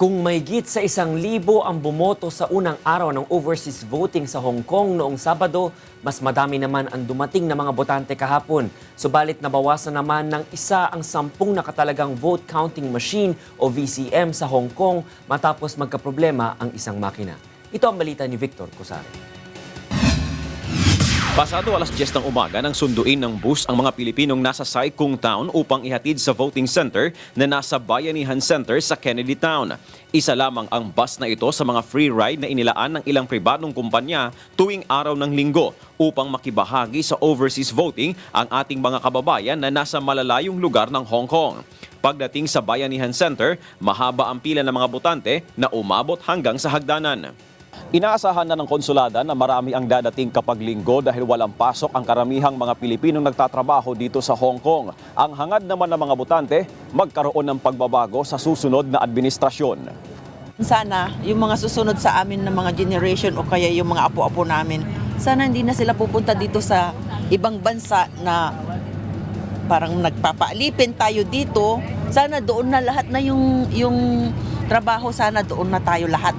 Kung mahigit sa 1,000 ang bumoto sa unang araw ng overseas voting sa Hong Kong noong Sabado, mas madami naman ang dumating na mga botante kahapon. Subalit nabawasan naman ng isa ang 10 nakatalagang vote counting machine o VCM sa Hong Kong matapos magkaproblema ang isang makina. Ito ang balita ni Victor Cosare. Pasado alas 10 ng umaga nang sunduin ng bus ang mga Pilipinong nasa Sai Kung Town upang ihatid sa voting center na nasa Bayanihan Center sa Kennedy Town. Isa lamang ang bus na ito sa mga free ride na inilaan ng ilang pribadong kumpanya tuwing araw ng linggo upang makibahagi sa overseas voting ang ating mga kababayan na nasa malalayong lugar ng Hong Kong. Pagdating sa Bayanihan Center, mahaba ang pila ng mga botante na umabot hanggang sa hagdanan. Inaasahan na ng konsulada na marami ang dadating kapag linggo dahil walang pasok ang karamihang mga Pilipinong nagtatrabaho dito sa Hong Kong. Ang hangad naman ng mga botante, magkaroon ng pagbabago sa susunod na administrasyon. Sana yung mga susunod sa amin na mga generation o kaya yung mga apo-apo namin, sana hindi na sila pupunta dito sa ibang bansa na parang nagpapaalipin tayo dito. Sana doon na lahat na yung trabaho, sana doon na tayo lahat.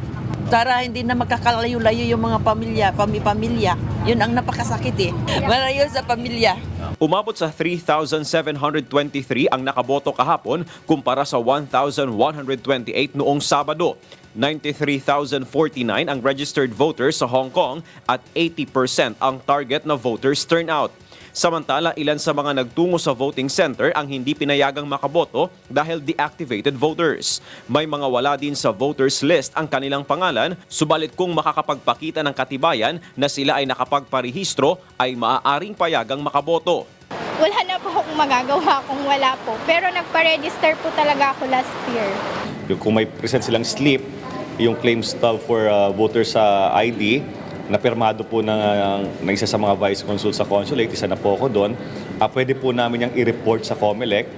Para hindi na magkakalayo-layo yung mga pamilya. Yun ang napakasakit eh. Malayo sa pamilya. Umabot sa 3,723 ang nakaboto kahapon kumpara sa 1,128 noong Sabado. 93,049 ang registered voters sa Hong Kong at 80% ang target na voters turnout. Samantala, ilan sa mga nagtungo sa voting center ang hindi pinayagang makaboto dahil deactivated voters. May mga wala din sa voters list ang kanilang pangalan, subalit kung makakapagpakita ng katibayan na sila ay nakapagparehistro ay maaaring payagang makaboto. Wala na po akong magagawa kung wala po. Pero nagpa-register po talaga ako last year. Kung may present silang slip, yung claim stub for voters sa ID, na pirmado po ng isa sa mga vice consul sa consulate, isa na po ako doon, pwede po namin yung i-report sa COMELEC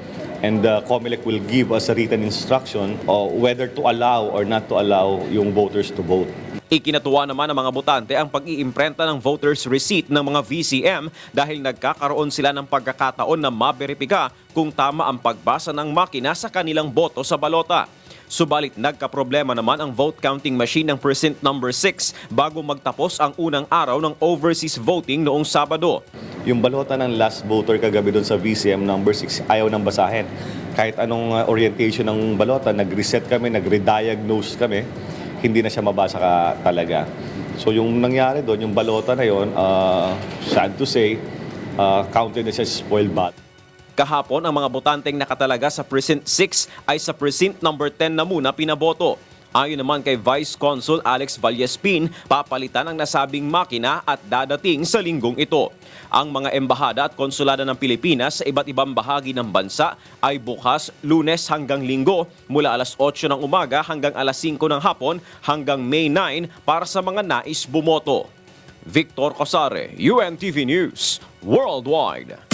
and COMELEC will give us a written instruction whether to allow or not to allow yung voters to vote. Ikinatuwa naman ng mga botante ang pag-iimprenta ng voters receipt ng mga VCM dahil nagkakaroon sila ng pagkakataon na maberipika kung tama ang pagbasa ng makina sa kanilang boto sa balota. Subalit nagkaproblema naman ang vote counting machine ng precinct number 6 bago magtapos ang unang araw ng overseas voting noong Sabado. Yung balota ng last voter kagabi doon sa VCM number 6 ayaw nang basahin. Kahit anong orientation ng balota, nag-reset kami, nag-rediagnose kami, hindi na siya mabasa talaga. So yung nangyari doon, yung balota na yon, sad to say, counted na siya spoiled ballot. Kahapon, ang mga botanteng nakatalaga sa Precinct 6 ay sa Precinct number 10 na muna pinaboto. Ayon naman kay Vice Consul Alex Vallespin, papalitan ang nasabing makina at dadating sa linggong ito. Ang mga embahada at konsulada ng Pilipinas sa iba't ibang bahagi ng bansa ay bukas Lunes hanggang Linggo mula alas 8 ng umaga hanggang alas 5 ng hapon hanggang May 9 para sa mga nais bumoto. Victor Cosare, UNTV News, Worldwide.